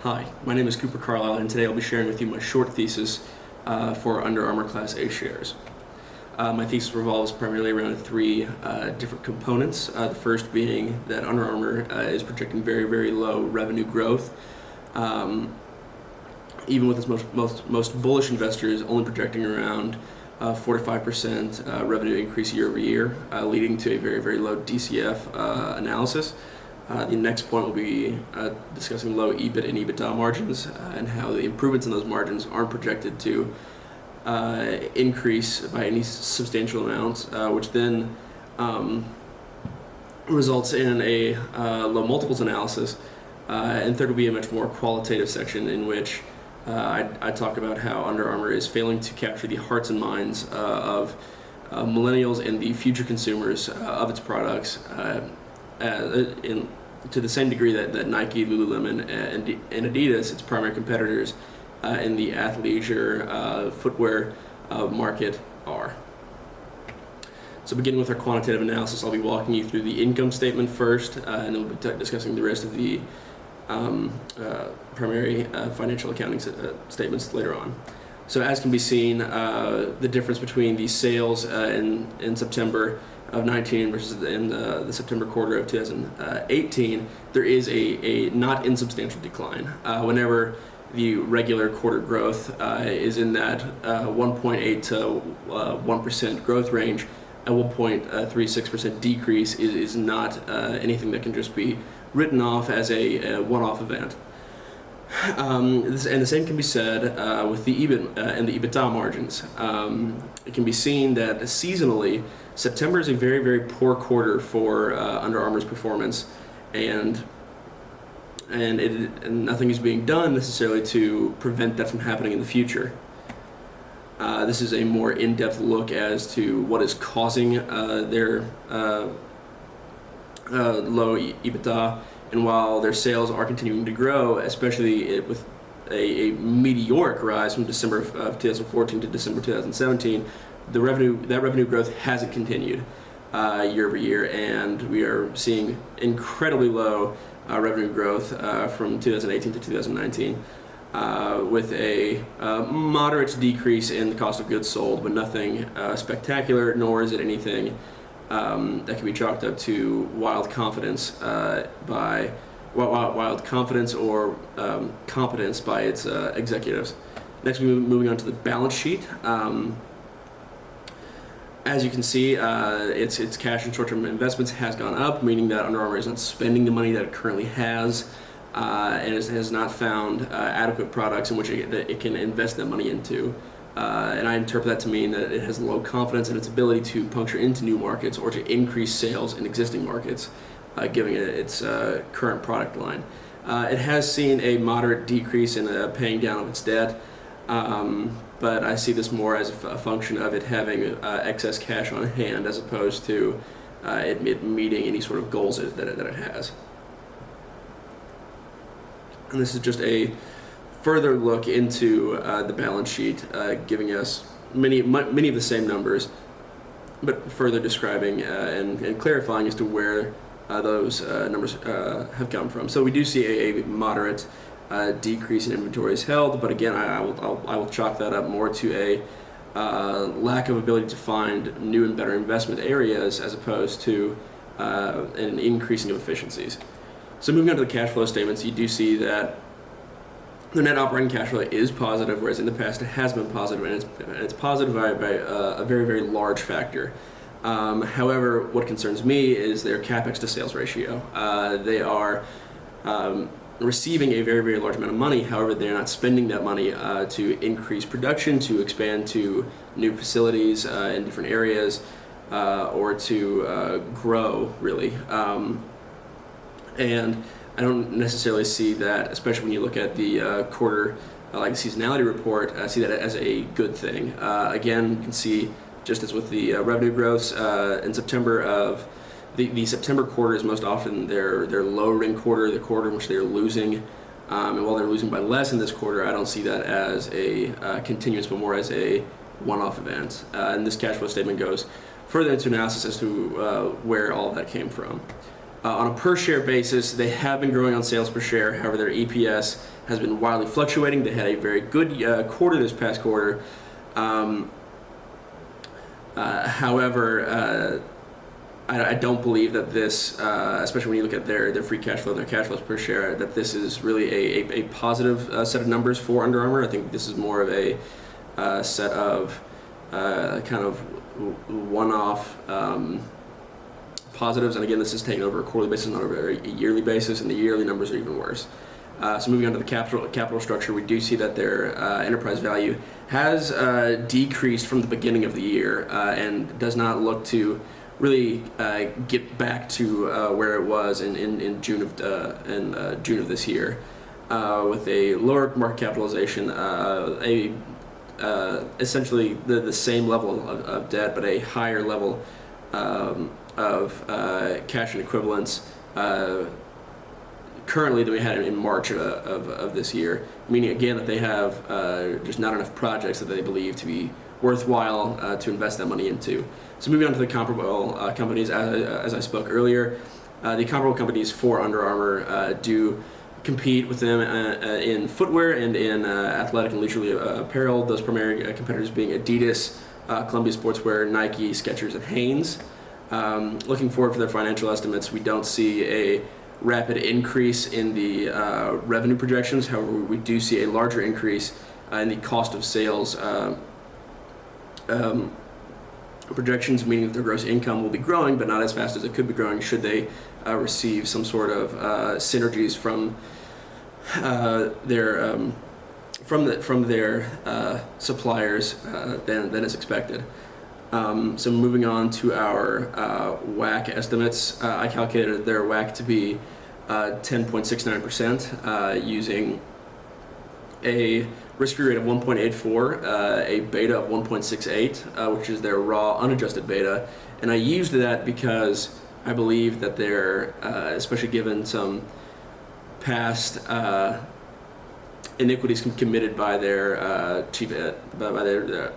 Hi, my name is Cooper Carlyle, and today I'll be sharing with you my short thesis for Under Armour Class A shares. My thesis revolves primarily around three different components. The first being that Under Armour is projecting very, very low revenue growth. Even with its most bullish investors only projecting around 4 to 5% revenue increase year over year, leading to a very, very low DCF analysis. The next point will be discussing low EBIT and EBITDA margins and how the improvements in those margins aren't projected to increase by any substantial amounts, which then results in a low multiples analysis. And third will be a much more qualitative section in which I talk about how Under Armour is failing to capture the hearts and minds of millennials and the future consumers of its products. To the same degree that Nike, Lululemon, and Adidas, its primary competitors in the athleisure footwear market, are. So beginning with our quantitative analysis, I'll be walking you through the income statement first, and then we'll be discussing the rest of the primary financial accounting statements later on. So as can be seen, the difference between the sales in September of 19 versus in the September quarter of 2018, there is a not insubstantial decline. Whenever the regular quarter growth is in that 1.8 to 1% growth range, a 1.36% decrease is not anything that can just be written off as a one-off event. And the same can be said with the EBIT and the EBITDA margins. It can be seen that seasonally, September is a very, very poor quarter for Under Armour's performance, and nothing is being done necessarily to prevent that from happening in the future. This is a more in-depth look as to what is causing their low EBITDA. And while their sales are continuing to grow, especially with a meteoric rise from December of 2014 to December 2017, that revenue growth hasn't continued year over year, and we are seeing incredibly low revenue growth from 2018 to 2019, with a moderate decrease in the cost of goods sold, but nothing spectacular, nor is it anything that can be chalked up to wild confidence wild confidence or competence by its executives. Next, we're moving on to the balance sheet. As you can see, its cash and short-term investments has gone up, meaning that Under Armour is not spending the money that it currently has, and has not found adequate products in which it can invest that money into. And I interpret that to mean that it has low confidence in its ability to puncture into new markets or to increase sales in existing markets, given its current product line. It has seen a moderate decrease in paying down of its debt, but I see this more as a function of it having excess cash on hand as opposed to it meeting any sort of goals that it has. And this is just a further look into the balance sheet, giving us many of the same numbers, but further describing and clarifying as to where those numbers have come from. So we do see a moderate decrease in inventories held, but again, I will chalk that up more to a lack of ability to find new and better investment areas as opposed to an increasing of efficiencies. So moving on to the cash flow statements, you do see that the net operating cash flow is positive, whereas in the past it has been positive, and it's positive by a very, very large factor. However, what concerns me is their capex to sales ratio. They are receiving a very, very large amount of money. However, they're not spending that money to increase production, to expand to new facilities in different areas, or to grow, really. And I don't necessarily see that, especially when you look at the quarter, like the seasonality report, I see that as a good thing. Again, you can see, just as with the revenue growths in September of the September quarter is most often their lowering quarter, the quarter in which they're losing. And while they're losing by less in this quarter, I don't see that as a continuous, but more as a one-off event. And this cash flow statement goes further into analysis as to where all of that came from. On a per share basis, they have been growing on sales per share. However, their EPS has been wildly fluctuating. They had a very good quarter this past quarter. However, I don't believe that this, especially when you look at their free cash flow and their cash flows per share, that this is really a positive set of numbers for Under Armour. I think this is more of a set of kind of one-off positives. And again, this is taken over a quarterly basis, not over a yearly basis, and the yearly numbers are even worse. So moving on to the capital structure, we do see that their enterprise value has decreased from the beginning of the year and does not look to really get back to where it was in June of this year, with a lower market capitalization, essentially the same level of debt, but a higher level of cash and equivalents currently than we had in March of this year, meaning again that they have just not enough projects that they believe to be worthwhile to invest that money into. So moving on to the comparable companies, as I spoke earlier, the comparable companies for Under Armour do compete with them in footwear and in athletic and leisurely apparel, those primary competitors being Adidas, Columbia Sportswear, Nike, Skechers, and Hanes. Looking forward for their financial estimates, we don't see a rapid increase in the revenue projections. However, we do see a larger increase in the cost of sales projections, meaning that their gross income will be growing, but not as fast as it could be growing should they receive some sort of synergies from their suppliers than is expected. So moving on to our WACC estimates, I calculated their WACC to be 10.69%, using a risk-free rate of 1.84, a beta of 1.68, which is their raw unadjusted beta. And I used that because I believe that they're, especially given some past iniquities committed by their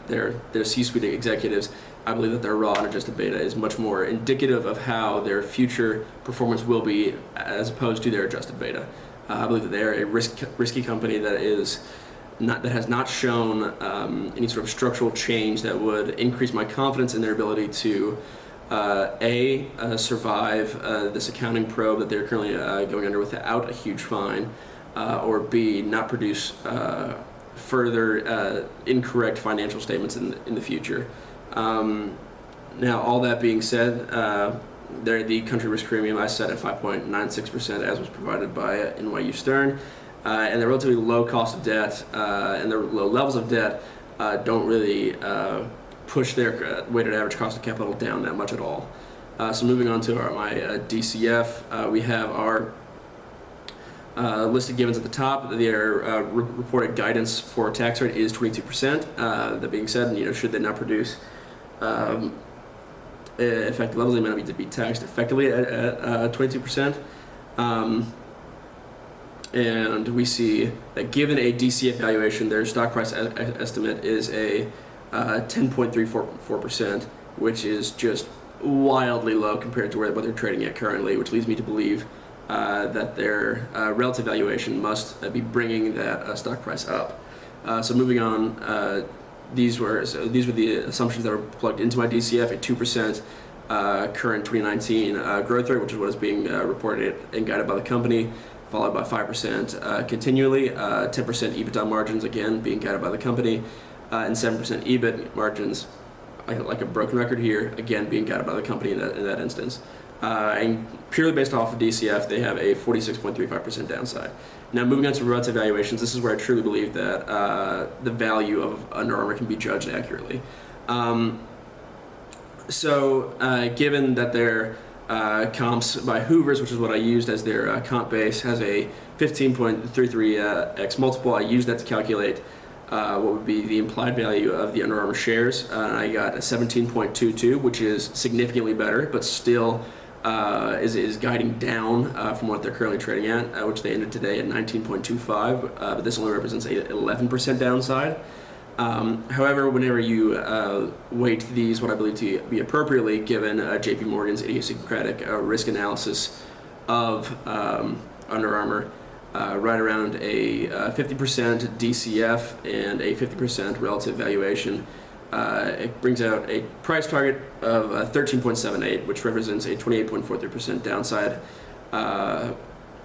their C-suite executives, I believe that their raw unadjusted beta is much more indicative of how their future performance will be as opposed to their adjusted beta. I believe that they are a risky company that has not shown any sort of structural change that would increase my confidence in their ability to survive this accounting probe that they're currently going under without a huge fine, or B, not produce further incorrect financial statements in the future. Now, all that being said, the country risk premium I set at 5.96%, as was provided by NYU Stern, and their relatively low cost of debt and their low levels of debt don't really push their weighted average cost of capital down that much at all. So moving on to my DCF, we have our listed givens at the top. Their reported guidance for tax rate is 22%. That being said, should they not produce effective levels, they may not be to be taxed effectively at 22%. And we see that given a DCF valuation, their stock price estimate is a 10.34%, which is just wildly low compared to what they're trading at currently, which leads me to believe that their relative valuation must be bringing that stock price up. So moving on, these were the assumptions that were plugged into my DCF: a 2% current 2019 growth rate, which is what is being reported and guided by the company, followed by 5% continually, 10% EBITDA margins, again being guided by the company, and 7% EBIT margins, like a broken record here, again being guided by the company in that instance. And purely based off of DCF, they have a 46.35% downside. Now, moving on to relative valuations, this is where I truly believe that the value of Under Armour can be judged accurately. Given that their comps by Hoover's, which is what I used as their comp base, has a 15.33x multiple, I used that to calculate what would be the implied value of the Under Armour shares. I got a 17.22, which is significantly better, but still is guiding down from what they're currently trading at, which they ended today at 19.25, but this only represents an 11% downside. However, whenever you weight these, what I believe to be appropriately, given JP Morgan's idiosyncratic risk analysis of Under Armour, right around a 50% DCF and a 50% relative valuation. It brings out a price target of 13.78, which represents a 28.43% downside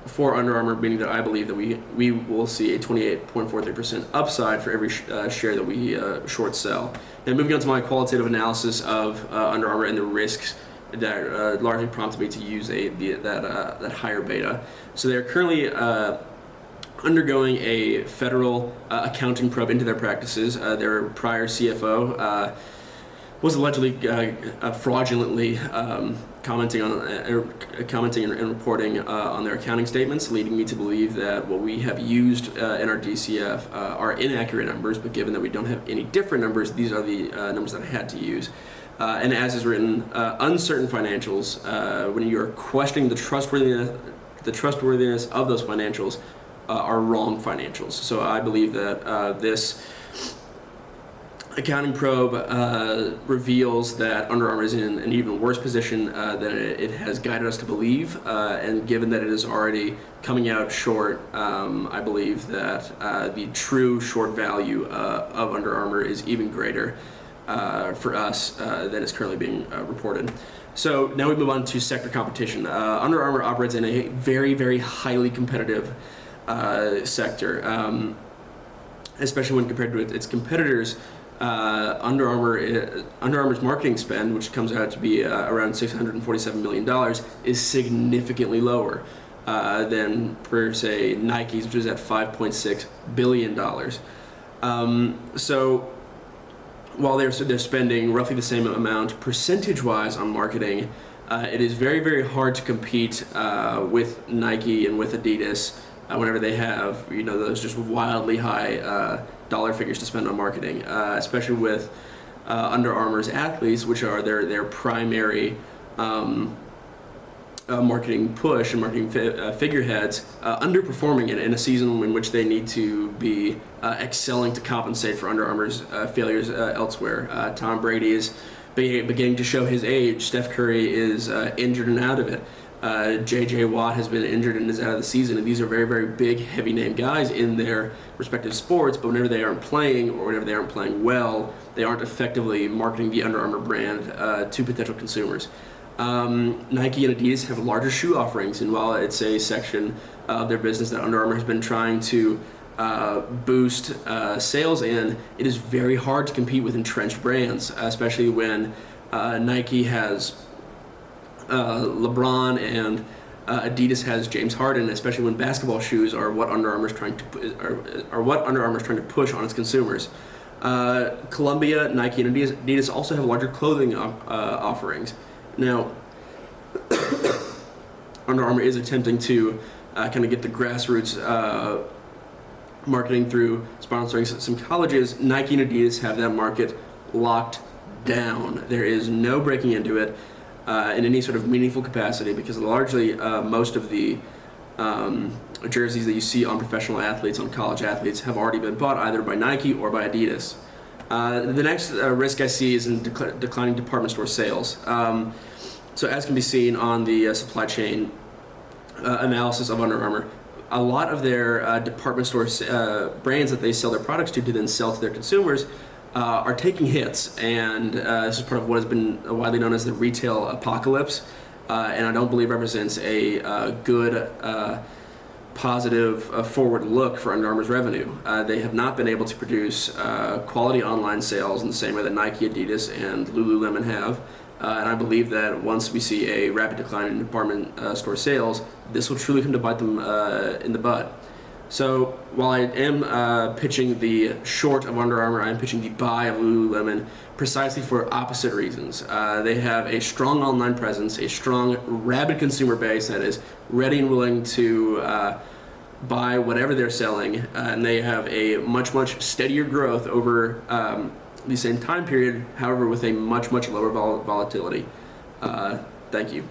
for Under Armour, meaning that I believe that we will see a 28.43% upside for every share that we short sell. Now, moving on to my qualitative analysis of Under Armour and the risks that largely prompted me to use that higher beta. So they're currently undergoing a federal accounting probe into their practices. Their prior CFO was allegedly fraudulently commenting and reporting on their accounting statements, leading me to believe that what we have used in our DCF are inaccurate numbers. But given that we don't have any different numbers, these are the numbers that I had to use. And as is written, uncertain financials, when you are questioning the trustworthiness of those financials, are wrong financials. So I believe that this accounting probe reveals that Under Armour is in an even worse position than it has guided us to believe, and given that it is already coming out short, I believe that the true short value of Under Armour is even greater for us than is currently being reported. So now we move on to sector competition. Under Armour operates in a very, very highly competitive sector, especially when compared to its competitors. Under Armour's marketing spend, which comes out to be around $647 million, is significantly lower than, per se, Nike's, which is at $5.6 billion. So while they're spending roughly the same amount percentage-wise on marketing, it is very, very hard to compete with Nike and with Adidas whenever they have those just wildly high dollar figures to spend on marketing, especially with Under Armour's athletes, which are their primary marketing push and marketing figureheads, underperforming in a season in which they need to be excelling to compensate for Under Armour's failures elsewhere. Tom Brady is beginning to show his age. Steph Curry is injured and out of it. J.J. Watt has been injured and is out of the season, and these are very, very big, heavy-name guys in their respective sports, but whenever they aren't playing, or whenever they aren't playing well, they aren't effectively marketing the Under Armour brand to potential consumers. Nike and Adidas have larger shoe offerings, and while it's a section of their business that Under Armour has been trying to boost sales in, it is very hard to compete with entrenched brands, especially when Nike has LeBron and Adidas has James Harden, especially when basketball shoes are what Under Armour is trying to push on its consumers. Columbia, Nike, and Adidas also have larger clothing offerings. Now, Under Armour is attempting to kind of get the grassroots marketing through sponsoring some colleges. Nike and Adidas have that market locked down. There is no breaking into it in any sort of meaningful capacity, because largely most of the jerseys that you see on professional athletes, on college athletes, have already been bought either by Nike or by Adidas. The next risk I see is in declining department store sales. So as can be seen on the supply chain analysis of Under Armour, a lot of their department store brands that they sell their products to then sell to their consumers are taking hits, and this is part of what has been widely known as the retail apocalypse, and I don't believe represents a good, positive forward look for Under Armour's revenue. They have not been able to produce quality online sales in the same way that Nike, Adidas, and Lululemon have, and I believe that once we see a rapid decline in department store sales, this will truly come to bite them in the butt. So while I am pitching the short of Under Armour, I am pitching the buy of Lululemon precisely for opposite reasons. They have a strong online presence, a strong, rabid consumer base that is ready and willing to buy whatever they're selling, and they have a much, much steadier growth over the same time period, however, with a much, much lower volatility. Thank you.